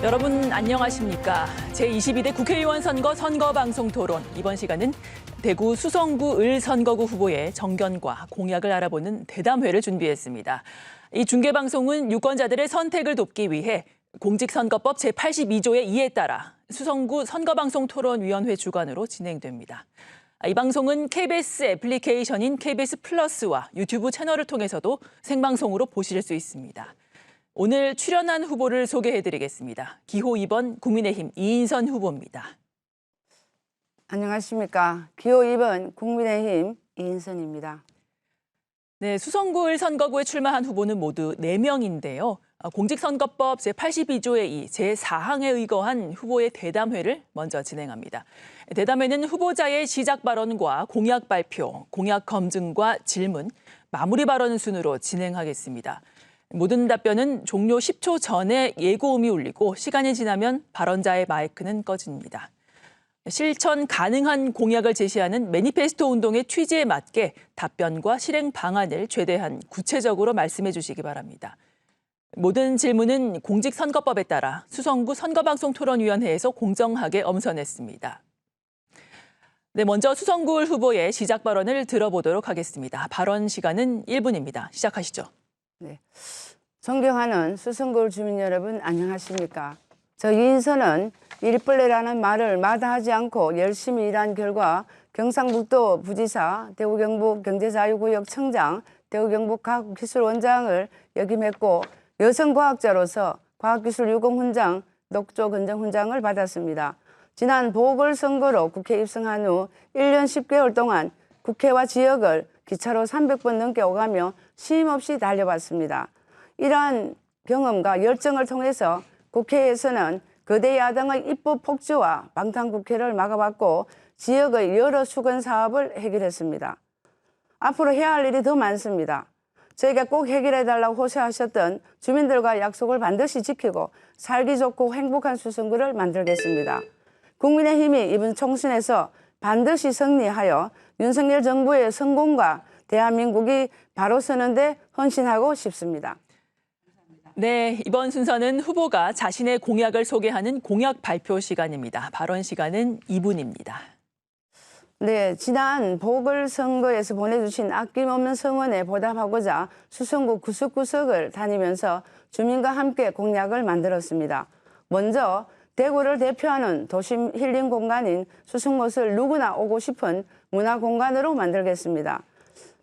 여러분 안녕하십니까? 제22대 국회의원 선거 선거방송 토론. 이번 시간은 대구 수성구 을선거구 후보의 정견과 공약을 알아보는 대담회를 준비했습니다. 이 중계방송은 유권자들의 선택을 돕기 위해 공직선거법 제82조의 2에 따라 수성구 선거방송토론위원회 주관으로 진행됩니다. 이 방송은 KBS 애플리케이션인 KBS 플러스와 유튜브 채널을 통해서도 생방송으로 보실 수 있습니다. 오늘 출연한 후보를 소개해드리겠습니다. 기호 2번 국민의힘 이인선 후보입니다. 안녕하십니까. 기호 2번 국민의힘 이인선입니다. 네, 수성구 을선거구에 출마한 후보는 모두 4명인데요. 공직선거법 제82조의 2, 제4항에 의거한 후보의 대담회를 먼저 진행합니다. 대담회는 후보자의 시작 발언과 공약 발표, 공약 검증과 질문, 마무리 발언 순으로 진행하겠습니다. 모든 답변은 종료 10초 전에 예고음이 울리고 시간이 지나면 발언자의 마이크는 꺼집니다. 실천 가능한 공약을 제시하는 매니페스토 운동의 취지에 맞게 답변과 실행 방안을 최대한 구체적으로 말씀해 주시기 바랍니다. 모든 질문은 공직선거법에 따라 수성구 선거방송토론위원회에서 공정하게 엄선했습니다. 네, 먼저 수성구 후보의 시작 발언을 들어보도록 하겠습니다. 발언 시간은 1분입니다. 시작하시죠. 네. 존경하는 수성구 주민 여러분 안녕하십니까. 저 이인선은 일벌레라는 말을 마다하지 않고 열심히 일한 결과 경상북도 부지사, 대구경북 경제자유구역 청장, 대구경북 과학기술원장을 역임했고 여성과학자로서 과학기술유공훈장, 녹조건정훈장을 받았습니다. 지난 보궐선거로 국회 입성한 후 1년 10개월 동안 국회와 지역을 기차로 300번 넘게 오가며 쉼 없이 달려봤습니다. 이러한 경험과 열정을 통해서 국회에서는 거대 야당의 입법 폭주와 방탄국회를 막아봤고 지역의 여러 수건 사업을 해결했습니다. 앞으로 해야 할 일이 더 많습니다. 저희가 꼭 해결해달라고 호소하셨던 주민들과 약속을 반드시 지키고 살기 좋고 행복한 수성구를 만들겠습니다. 국민의힘이 이번 총선에서 반드시 승리하여 윤석열 정부의 성공과 대한민국이 바로 서는데 헌신하고 싶습니다. 네, 이번 순서는 후보가 자신의 공약을 소개하는 공약 발표 시간입니다. 발언 시간은 2분입니다. 네, 지난 보궐선거에서 보내주신 아낌없는 성원에 보답하고자 수성구 구석구석을 다니면서 주민과 함께 공약을 만들었습니다. 먼저 대구를 대표하는 도심 힐링 공간인 수성못을 누구나 오고 싶은 문화공간으로 만들겠습니다.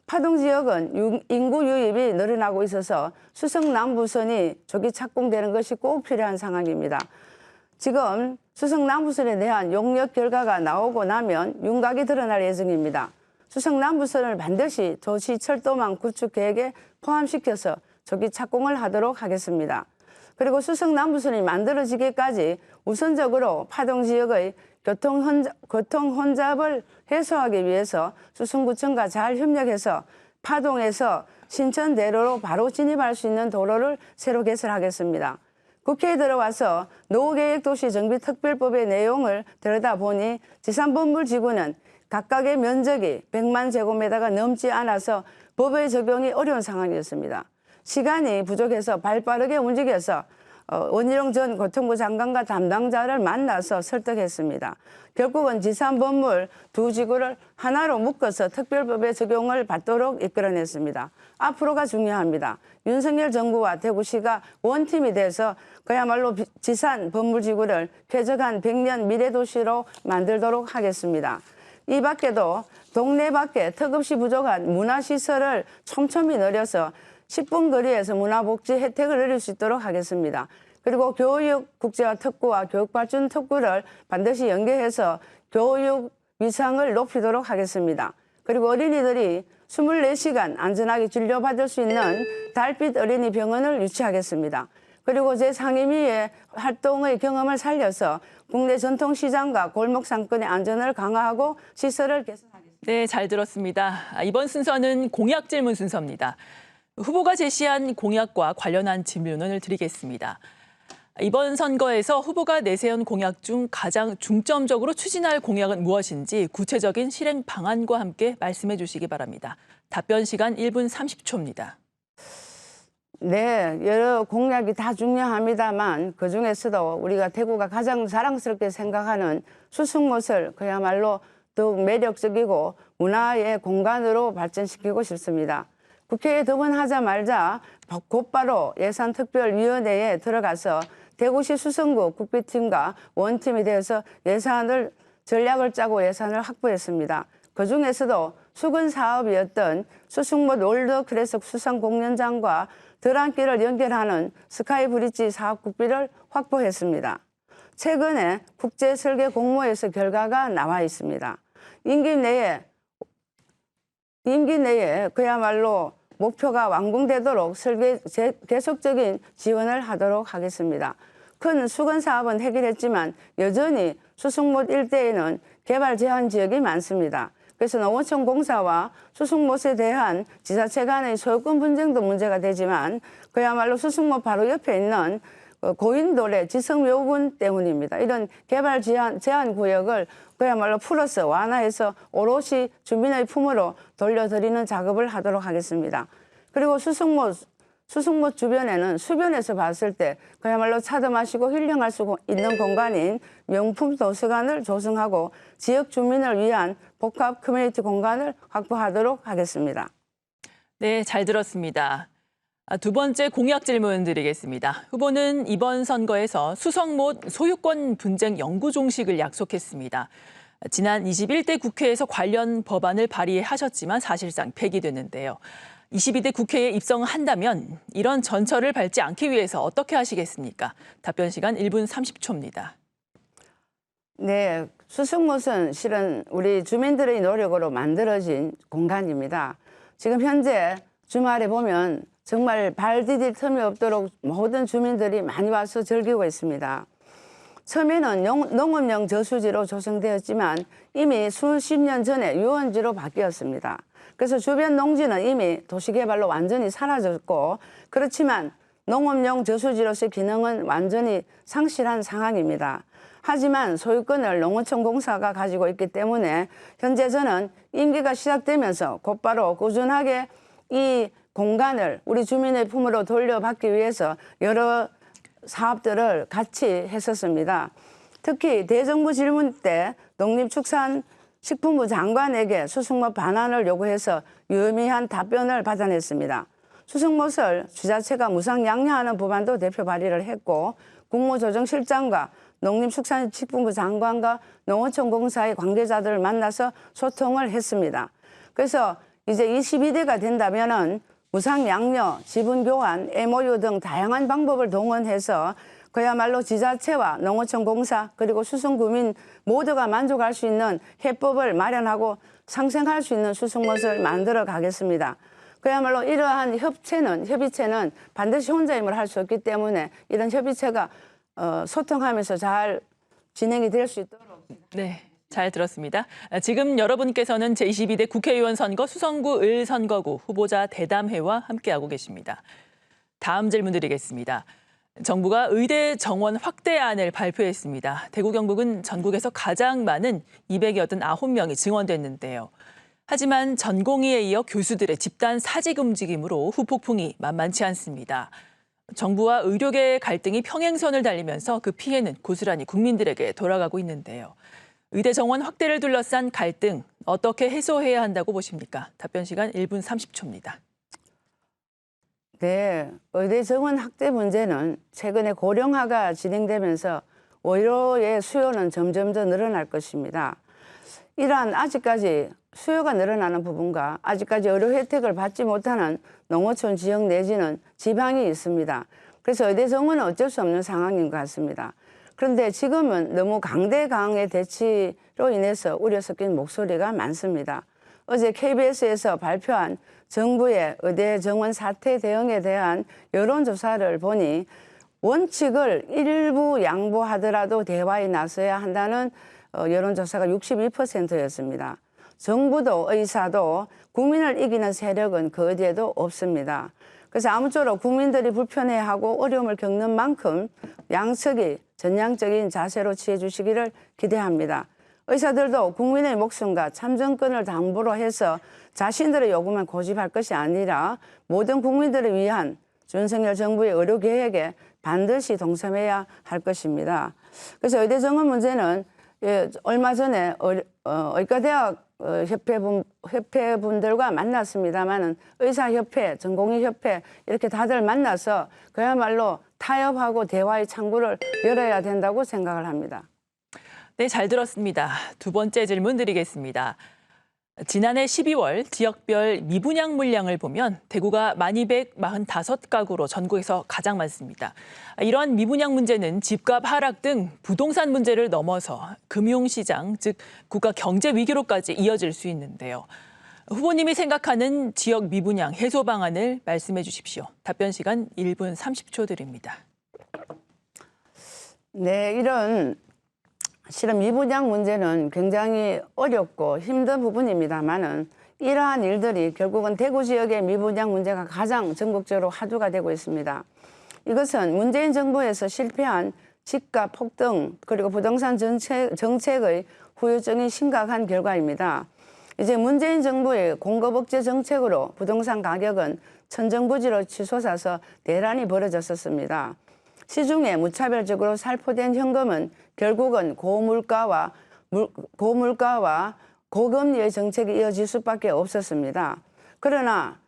파동 지역은 인구 유입이 늘어나고 있어서 수성 남부선이 조기 착공되는 것이 꼭 필요한 상황입니다. 지금 수성 남부선에 대한 용역 결과가 나오고 나면 윤곽이 드러날 예정입니다. 수성 남부선을 반드시 도시철도망 구축 계획에 포함시켜서 조기 착공을 하도록 하겠습니다. 그리고 수성 남부선이 만들어지기까지 우선적으로 파동 지역의 교통 혼잡을 해소하기 위해서 수성구청과 잘 협력해서 파동에서 신천대로로 바로 진입할 수 있는 도로를 새로 개설하겠습니다. 국회에 들어와서 노후계획도시정비특별법의 내용을 들여다보니 지산건물지구는 각각의 면적이 100만 제곱미터가 넘지 않아서 법의 적용이 어려운 상황이었습니다. 시간이 부족해서 발빠르게 움직여서 원희룡 전 교통부 장관과 담당자를 만나서 설득했습니다. 결국은 지산건물 두 지구를 하나로 묶어서 특별법의 적용을 받도록 이끌어냈습니다. 앞으로가 중요합니다. 윤석열 정부와 대구시가 원팀이 돼서 그야말로 지산 건물지구를 쾌적한 100년 미래도시로 만들도록 하겠습니다. 이 밖에도 동네 밖에 턱없이 부족한 문화시설을 촘촘히 늘려서 10분 거리에서 문화복지 혜택을 누릴 수 있도록 하겠습니다. 그리고 교육 국제화 특구와 교육발전 특구를 반드시 연계해서 교육 위상을 높이도록 하겠습니다. 그리고 어린이들이 24시간 안전하게 진료받을 수 있는 달빛 어린이 병원을 유치하겠습니다. 그리고 제 상임위의 활동의 경험을 살려서 국내 전통시장과 골목 상권의 안전을 강화하고 시설을 개선하겠습니다. 네, 잘 들었습니다. 이번 순서는 공약 질문 순서입니다. 후보가 제시한 공약과 관련한 질문을 드리겠습니다. 이번 선거에서 후보가 내세운 공약 중 가장 중점적으로 추진할 공약은 무엇인지 구체적인 실행 방안과 함께 말씀해 주시기 바랍니다. 답변 시간 1분 30초입니다. 네, 여러 공약이 다 중요합니다만 그중에서도 우리가 대구가 가장 자랑스럽게 생각하는 수승못을 그야말로 더욱 매력적이고 문화의 공간으로 발전시키고 싶습니다. 국회에 등원하자마자 곧바로 예산특별위원회에 들어가서 대구시 수성구 국비팀과 원팀이 되어서 예산을 전략을 짜고 예산을 확보했습니다. 그중에서도 수건 사업이었던 수승못 월드클래스 수상 공연장과 드랑길을 연결하는 스카이브리지 사업 국비를 확보했습니다. 최근에 국제설계 공모에서 결과가 나와 있습니다. 임기 내에 그야말로 목표가 완공되도록 계속적인 지원을 하도록 하겠습니다. 큰 수건 사업은 해결했지만 여전히 수승못 일대에는 개발 제한 지역이 많습니다. 그래서 농어촌 공사와 수승못에 대한 지자체 간의 소유권 분쟁도 문제가 되지만 그야말로 수승못 바로 옆에 있는 고인돌의 지성묘분 때문입니다. 이런 개발 제한 구역을 그야말로 풀어서 완화해서 오롯이 주민의 품으로 돌려드리는 작업을 하도록 하겠습니다. 그리고 수승못 주변에는 수변에서 봤을 때 그야말로 차도 마시고 힐링할 수 있는 공간인 명품 도서관을 조성하고 지역 주민을 위한 복합 커뮤니티 공간을 확보하도록 하겠습니다. 네, 잘 들었습니다. 두 번째 공약 질문 드리겠습니다. 후보는 이번 선거에서 수성못 소유권 분쟁 영구 종식을 약속했습니다. 지난 21대 국회에서 관련 법안을 발의하셨지만 사실상 폐기됐는데요. 22대 국회에 입성한다면 이런 전철을 밟지 않기 위해서 어떻게 하시겠습니까? 답변 시간 1분 30초입니다. 네, 수승못은 실은 우리 주민들의 노력으로 만들어진 공간입니다. 지금 현재 주말에 보면 정말 발 디딜 틈이 없도록 모든 주민들이 많이 와서 즐기고 있습니다. 처음에는 농업용 저수지로 조성되었지만 이미 수십 년 전에 유원지로 바뀌었습니다. 그래서 주변 농지는 이미 도시개발로 완전히 사라졌고 그렇지만 농업용 저수지로서의 기능은 완전히 상실한 상황입니다. 하지만 소유권을 농어촌 공사가 가지고 있기 때문에 현재 저는 임기가 시작되면서 곧바로 꾸준하게 이 공간을 우리 주민의 품으로 돌려받기 위해서 여러 사업들을 같이 했었습니다. 특히 대정부 질문 때 농림축산식품부 장관에게 수승못 반환을 요구해서 유의미한 답변을 받아냈습니다. 수승못을 지자체가 무상양려하는 법안도 대표 발의를 했고 국무조정실장과 농림축산식품부 장관과 농어촌공사의 관계자들을 만나서 소통을 했습니다. 그래서 이제 22대가 된다면은 무상양려, 지분교환, MOU 등 다양한 방법을 동원해서 그야말로 지자체와 농어촌공사 그리고 수승구민 모두가 만족할 수 있는 해법을 마련하고 상생할 수 있는 수승못을 만들어 가겠습니다. 그야말로 이러한 협의체는 반드시 혼자 힘을 할 수 없기 때문에 이런 협의체가 소통하면서 잘 진행이 될 수 있도록. 네, 잘 들었습니다. 지금 여러분께서는 제22대 국회의원 선거 수성구 을 선거구 후보자 대담회와 함께하고 계십니다. 다음 질문 드리겠습니다. 정부가 의대 정원 확대안을 발표했습니다. 대구 경북은 전국에서 가장 많은 289명이 증원됐는데요. 하지만 전공의에 이어 교수들의 집단 사직 움직임으로 후폭풍이 만만치 않습니다. 정부와 의료계의 갈등이 평행선을 달리면서 그 피해는 고스란히 국민들에게 돌아가고 있는데요. 의대 정원 확대를 둘러싼 갈등 어떻게 해소해야 한다고 보십니까? 답변 시간 1분 30초입니다. 네, 의대 정원 확대 문제는 최근에 고령화가 진행되면서 의료의 수요는 점점 더 늘어날 것입니다. 이러한 아직까지 수요가 늘어나는 부분과 아직까지 의료 혜택을 받지 못하는 농어촌 지역 내지는 지방이 있습니다. 그래서 의대 정원은 어쩔 수 없는 상황인 것 같습니다. 그런데 지금은 너무 강대강의 대치로 인해서 우려 섞인 목소리가 많습니다. 어제 KBS에서 발표한 정부의 의대 정원 사태 대응에 대한 여론조사를 보니 원칙을 일부 양보하더라도 대화에 나서야 한다는 여론조사가 62%였습니다. 정부도 의사도 국민을 이기는 세력은 그 어디에도 없습니다. 그래서 아무쪼록 국민들이 불편해하고 어려움을 겪는 만큼 양측이 전향적인 자세로 취해 주시기를 기대합니다. 의사들도 국민의 목숨과 참정권을 담보로 해서 자신들의 요구만 고집할 것이 아니라 모든 국민들을 위한 윤석열 정부의 의료 계획에 반드시 동참해야 할 것입니다. 그래서 의대 정원 문제는 얼마 전에 의과대학 협회분들과 만났습니다만은 의사협회, 전공의협회 이렇게 다들 만나서 그야말로 타협하고 대화의 창구를 열어야 된다고 생각을 합니다. 네, 잘 들었습니다. 두 번째 질문 드리겠습니다. 지난해 12월 지역별 미분양 물량을 보면 대구가 1245가구로 전국에서 가장 많습니다. 이러한 미분양 문제는 집값 하락 등 부동산 문제를 넘어서 금융시장, 즉 국가 경제 위기로까지 이어질 수 있는데요. 후보님이 생각하는 지역 미분양 해소 방안을 말씀해 주십시오. 답변 시간 1분 30초 드립니다. 네, 이런 실은 미분양 문제는 굉장히 어렵고 힘든 부분입니다만은 이러한 일들이 결국은 대구 지역의 미분양 문제가 가장 전국적으로 화두가 되고 있습니다. 이것은 문재인 정부에서 실패한 집값 폭등 그리고 부동산 정책의 후유증이 심각한 결과입니다. 이제 문재인 정부의 공급 억제 정책으로 부동산 가격은 천정부지로 치솟아서 대란이 벌어졌었습니다. 시중에 무차별적으로 살포된 현금은 결국은 고물가와 고금리의 정책이 이어질 수밖에 없었습니다. 그러나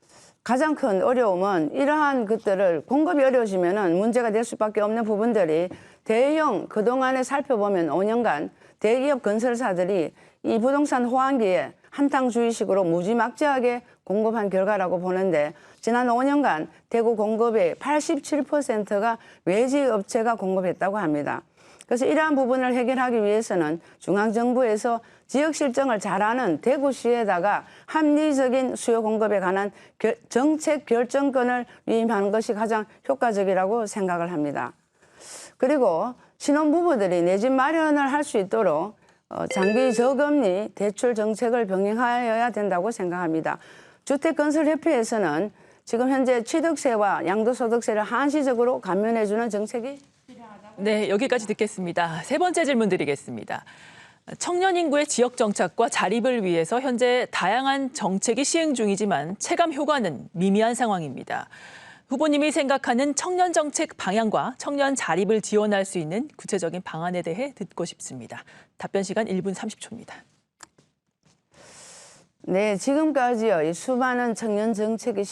가장 큰 어려움은 이러한 것들을 공급이 어려워지면 문제가 될 수밖에 없는 부분들이 대형 그동안에 살펴보면 5년간 대기업 건설사들이 이 부동산 호황기에 한탕주의식으로 무지막지하게 공급한 결과라고 보는데 지난 5년간 대구 공급의 87%가 외지 업체가 공급했다고 합니다. 그래서 이러한 부분을 해결하기 위해서는 중앙정부에서 지역 실정을 잘하는 대구시에다가 합리적인 수요 공급에 관한 정책 결정권을 위임하는 것이 가장 효과적이라고 생각을 합니다. 그리고 신혼부부들이 내 집 마련을 할 수 있도록 장기 저금리 대출 정책을 병행하여야 된다고 생각합니다. 주택건설협회에서는 지금 현재 취득세와 양도소득세를 한시적으로 감면해주는 정책이 네, 여기까지 듣겠습니다. 세 번째 질문 드리겠습니다. 청년 인구의 지역 정착과 자립을 위해서 현재 다양한 정책이 시행 중이지만 체감 효과는 미미한 상황입니다. 후보님이 생각하는 청년 정책 방향과 청년 자립을 지원할 수 있는 구체적인 방안에 대해 듣고 싶습니다. 답변 시간 1분 30초입니다. 네, 지금까지요. 이 수많은 청년 정책이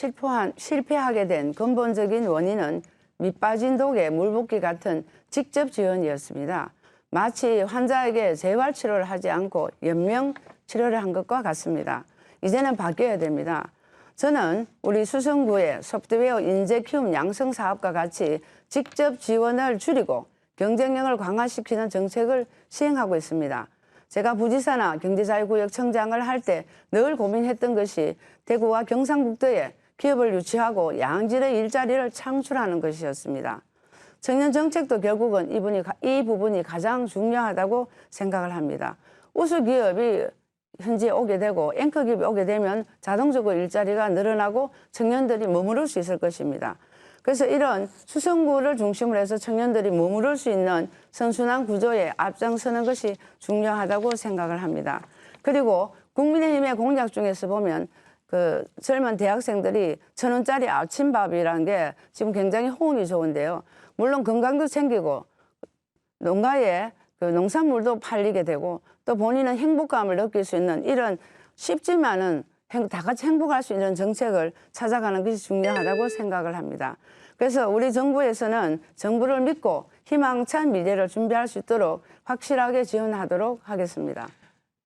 실패하게 된 근본적인 원인은 밑빠진 독에 물 붓기 같은 직접 지원이었습니다. 마치 환자에게 재활 치료를 하지 않고 연명 치료를 한 것과 같습니다. 이제는 바뀌어야 됩니다. 저는 우리 수성구의 소프트웨어 인재 키움 양성 사업과 같이 직접 지원을 줄이고 경쟁력을 강화시키는 정책을 시행하고 있습니다. 제가 부지사나 경제자유구역 청장을 할 때 늘 고민했던 것이 대구와 경상북도에 기업을 유치하고 양질의 일자리를 창출하는 것이었습니다. 청년 정책도 결국은 이 부분이 가장 중요하다고 생각을 합니다. 우수 기업이 현지에 오게 되고 앵커 기업이 오게 되면 자동적으로 일자리가 늘어나고 청년들이 머무를 수 있을 것입니다. 그래서 이런 수성구를 중심으로 해서 청년들이 머무를 수 있는 선순환 구조에 앞장서는 것이 중요하다고 생각을 합니다. 그리고 국민의힘의 공약 중에서 보면 그 젊은 대학생들이 1,000원짜리 아침밥이라는 게 지금 굉장히 호응이 좋은데요. 물론 건강도 챙기고 농가에 그 농산물도 팔리게 되고 또 본인은 행복감을 느낄 수 있는 이런 쉽지만은 다 같이 행복할 수 있는 정책을 찾아가는 것이 중요하다고 생각을 합니다. 그래서 우리 정부에서는 정부를 믿고 희망찬 미래를 준비할 수 있도록 확실하게 지원하도록 하겠습니다.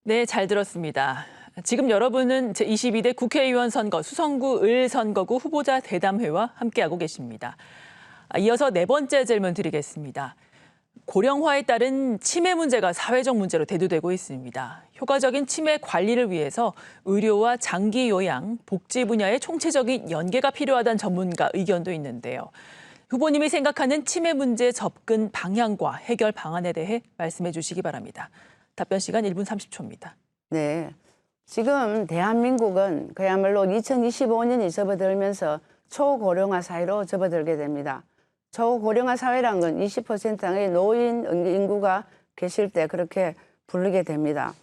네, 잘 들었습니다. 지금 여러분은 제22대 국회의원 선거 수성구 을 선거구 후보자 대담회와 함께하고 계십니다. 이어서 네 번째 질문 드리겠습니다. 고령화에 따른 치매 문제가 사회적 문제로 대두되고 있습니다. 효과적인 치매 관리를 위해서 의료와 장기 요양, 복지 분야의 총체적인 연계가 필요하다는 전문가 의견도 있는데요. 후보님이 생각하는 치매 문제 접근 방향과 해결 방안에 대해 말씀해 주시기 바랍니다. 답변 시간 1분 30초입니다. 네, 지금 대한민국은 그야말로 2025년이 접어들면서 초고령화 사회로 접어들게 됩니다. 초고령화 사회란 건 20%의 노인 인구가 계실 때 그렇게 부르게 됩니다.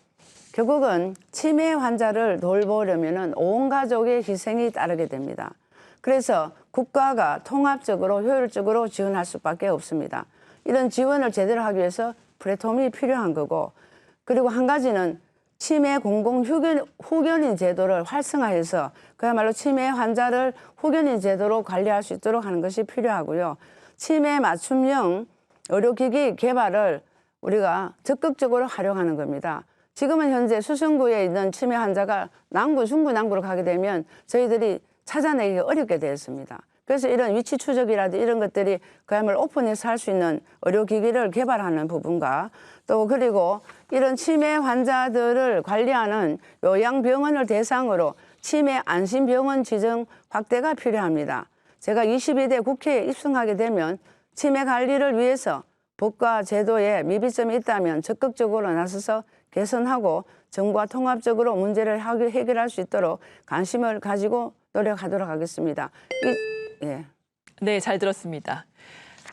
결국은 치매 환자를 돌보려면 온 가족의 희생이 따르게 됩니다. 그래서 국가가 통합적으로 효율적으로 지원할 수밖에 없습니다. 이런 지원을 제대로 하기 위해서 플랫폼이 필요한 거고, 그리고 한 가지는 치매 공공 후견인 제도를 활성화해서 그야말로 치매 환자를 후견인 제도로 관리할 수 있도록 하는 것이 필요하고요. 치매 맞춤형 의료기기 개발을 우리가 적극적으로 활용하는 겁니다. 지금은 현재 수성구에 있는 치매 환자가 남구, 중구, 남구로 가게 되면 저희들이 찾아내기가 어렵게 되었습니다. 그래서 이런 위치 추적이라든지 이런 것들이 그야말로 오픈해서 할 수 있는 의료기기를 개발하는 부분과 또 그리고 이런 치매 환자들을 관리하는 요양병원을 대상으로 치매 안심병원 지정 확대가 필요합니다. 제가 22대 국회에 입성하게 되면 치매 관리를 위해서 법과 제도에 미비점이 있다면 적극적으로 나서서 개선하고 정부와 통합적으로 문제를 해결할 수 있도록 관심을 가지고 노력하도록 하겠습니다. 네, 잘 들었습니다.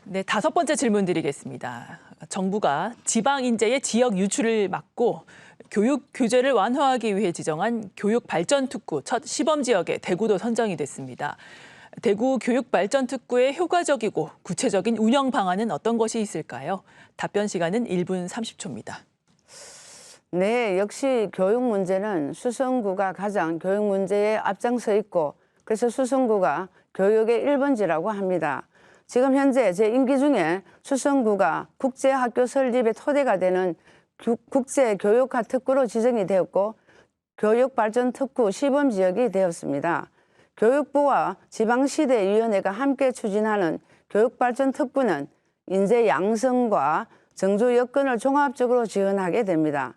네, 5번째 질문 드리겠습니다. 정부가 지방 인재의 지역 유출을 막고 교육 규제를 완화하기 위해 지정한 교육발전특구 첫 시범 지역에 대구도 선정이 됐습니다. 대구 교육발전특구의 효과적이고 구체적인 운영 방안은 어떤 것이 있을까요? 답변 시간은 1분 30초입니다. 네, 역시 교육 문제는 수성구가 가장 교육 문제에 앞장서 있고 그래서 수성구가 교육의 1번지라고 합니다. 지금 현재 제 임기 중에 수성구가 국제학교 설립의 토대가 되는 국제교육화 특구로 지정이 되었고 교육발전특구 시범지역이 되었습니다. 교육부와 지방시대위원회가 함께 추진하는 교육발전특구는 인재 양성과 정조 여건을 종합적으로 지원하게 됩니다.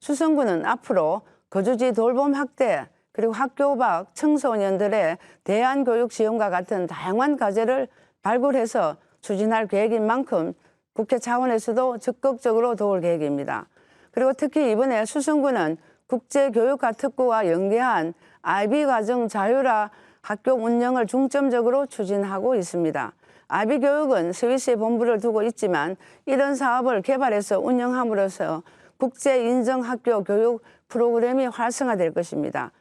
수성구는 앞으로 거주지 돌봄 확대 그리고 학교 밖 청소년들의 대안교육 지원과 같은 다양한 과제를 발굴해서 추진할 계획인 만큼 국회 차원에서도 적극적으로 도울 계획입니다. 그리고 특히 이번에 수성구는 국제교육화 특구와 연계한 IB 과정 자율화 학교 운영을 중점적으로 추진하고 있습니다. IB 교육은 스위스에 본부를 두고 있지만 이런 사업을 개발해서 운영함으로써 국제 인정 학교 교육 프로그램이 활성화될 것입니다.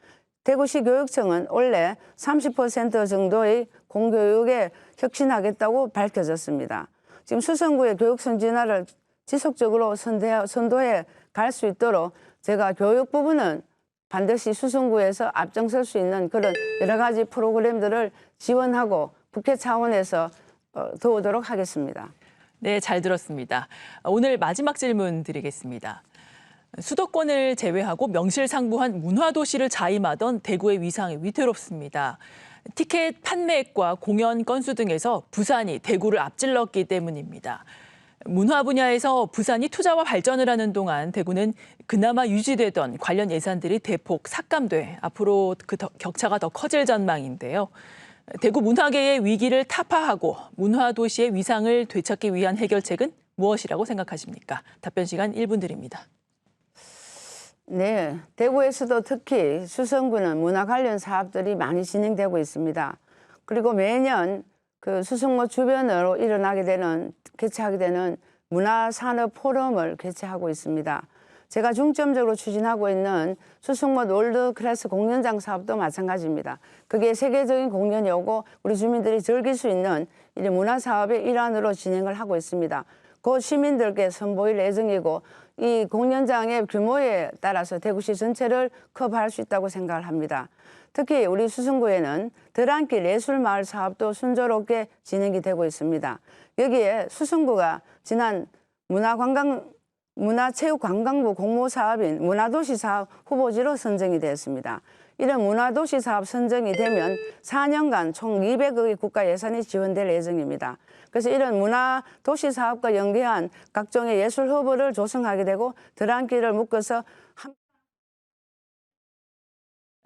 대구시 교육청은 원래 30% 정도의 공교육에 혁신하겠다고 밝혀졌습니다. 지금 수성구의 교육 선진화를 지속적으로 선도해 갈 수 있도록 제가 교육 부분은 반드시 수성구에서 앞장설 수 있는 그런 여러 가지 프로그램들을 지원하고 국회 차원에서 도우도록 하겠습니다. 네, 잘 들었습니다. 오늘 마지막 질문 드리겠습니다. 수도권을 제외하고 명실상부한 문화도시를 자임하던 대구의 위상이 위태롭습니다. 티켓 판매액과 공연 건수 등에서 부산이 대구를 앞질렀기 때문입니다. 문화 분야에서 부산이 투자와 발전을 하는 동안 대구는 그나마 유지되던 관련 예산들이 대폭 삭감돼 앞으로 그 격차가 더 커질 전망인데요. 대구 문화계의 위기를 타파하고 문화도시의 위상을 되찾기 위한 해결책은 무엇이라고 생각하십니까? 답변 시간 1분 드립니다. 네, 대구에서도 특히 수성구는 문화 관련 사업들이 많이 진행되고 있습니다. 그리고 매년 그 수성구 주변으로 개최하게 되는 문화산업 포럼을 개최하고 있습니다. 제가 중점적으로 추진하고 있는 수성구 월드클래스 공연장 사업도 마찬가지입니다. 그게 세계적인 공연이 오고 우리 주민들이 즐길 수 있는 이 문화사업의 일환으로 진행을 하고 있습니다. 곧 시민들께 선보일 예정이고 이 공연장의 규모에 따라서 대구시 전체를 커버할 수 있다고 생각을 합니다. 특히 우리 수성구에는 드랑길 예술마을 사업도 순조롭게 진행이 되고 있습니다. 여기에 수성구가 지난 문화체육관광부 공모사업인 문화도시 사업 후보지로 선정이 되었습니다. 이런 문화도시 사업 선정이 되면 4년간 총 200억의 국가 예산이 지원될 예정입니다. 그래서 이런 문화도시 사업과 연계한 각종의 예술 허브를 조성하게 되고 드랑길을 묶어서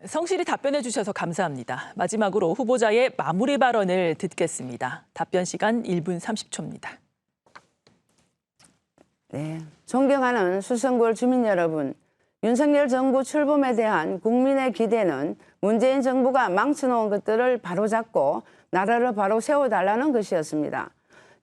성실히 답변해 주셔서 감사합니다. 마지막으로 후보자의 마무리 발언을 듣겠습니다. 답변 시간 1분 30초입니다. 네, 존경하는 수성구 주민 여러분, 윤석열 정부 출범에 대한 국민의 기대는 문재인 정부가 망쳐놓은 것들을 바로잡고 나라를 바로 세워달라는 것이었습니다.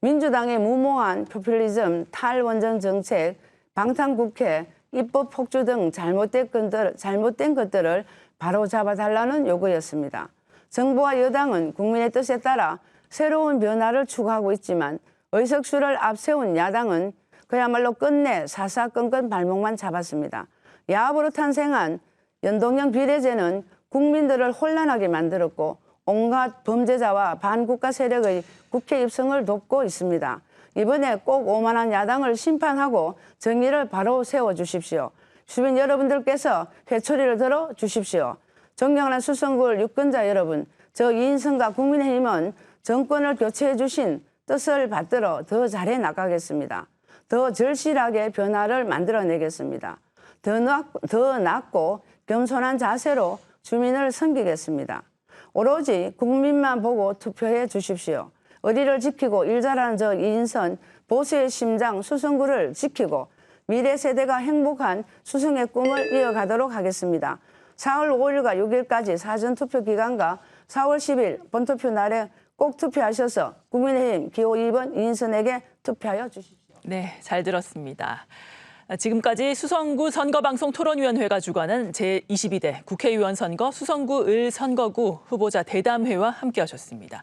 민주당의 무모한 포퓰리즘, 탈원전 정책, 방탄국회, 입법 폭주 등 잘못된 것들을 바로잡아달라는 요구였습니다. 정부와 여당은 국민의 뜻에 따라 새로운 변화를 추구하고 있지만 의석수를 앞세운 야당은 그야말로 끝내 사사건건 발목만 잡았습니다. 야합으로 탄생한 연동형 비례제는 국민들을 혼란하게 만들었고 온갖 범죄자와 반국가 세력의 국회 입성을 돕고 있습니다. 이번에 꼭 오만한 야당을 심판하고 정의를 바로 세워주십시오. 주민 여러분들께서 회초리를 들어 주십시오. 존경하는 수성구을 유권자 여러분, 저 이인성과 국민의힘은 정권을 교체해 주신 뜻을 받들어 더 잘해 나가겠습니다. 더 절실하게 변화를 만들어내겠습니다. 더 낮고 겸손한 자세로 주민을 섬기겠습니다. 오로지 국민만 보고 투표해 주십시오. 의리를 지키고 일 잘하는 저 이인선, 보수의 심장 수성구를 지키고 미래 세대가 행복한 수성의 꿈을 이어가도록 하겠습니다. 4월 5일과 6일까지 사전투표 기간과 4월 10일 본투표 날에 꼭 투표하셔서 국민의힘 기호 2번 이인선에게 투표하여 주십시오. 네, 잘 들었습니다. 지금까지 수성구 선거방송 토론위원회가 주관한 제22대 국회의원 선거 수성구 을 선거구 후보자 대담회와 함께하셨습니다.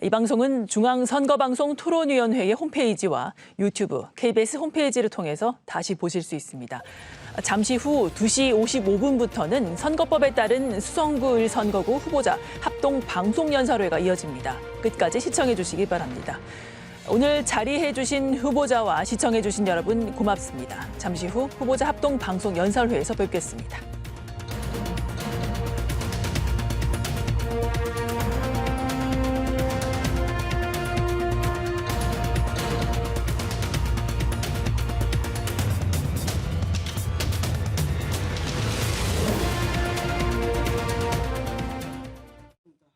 이 방송은 중앙선거방송 토론위원회의 홈페이지와 유튜브, KBS 홈페이지를 통해서 다시 보실 수 있습니다. 잠시 후 2시 55분부터는 선거법에 따른 수성구 을 선거구 후보자 합동 방송연설회가 이어집니다. 끝까지 시청해 주시기 바랍니다. 오늘 자리해 주신 후보자와 시청해 주신 여러분 고맙습니다. 잠시 후 후보자 합동 방송 연설회에서 뵙겠습니다.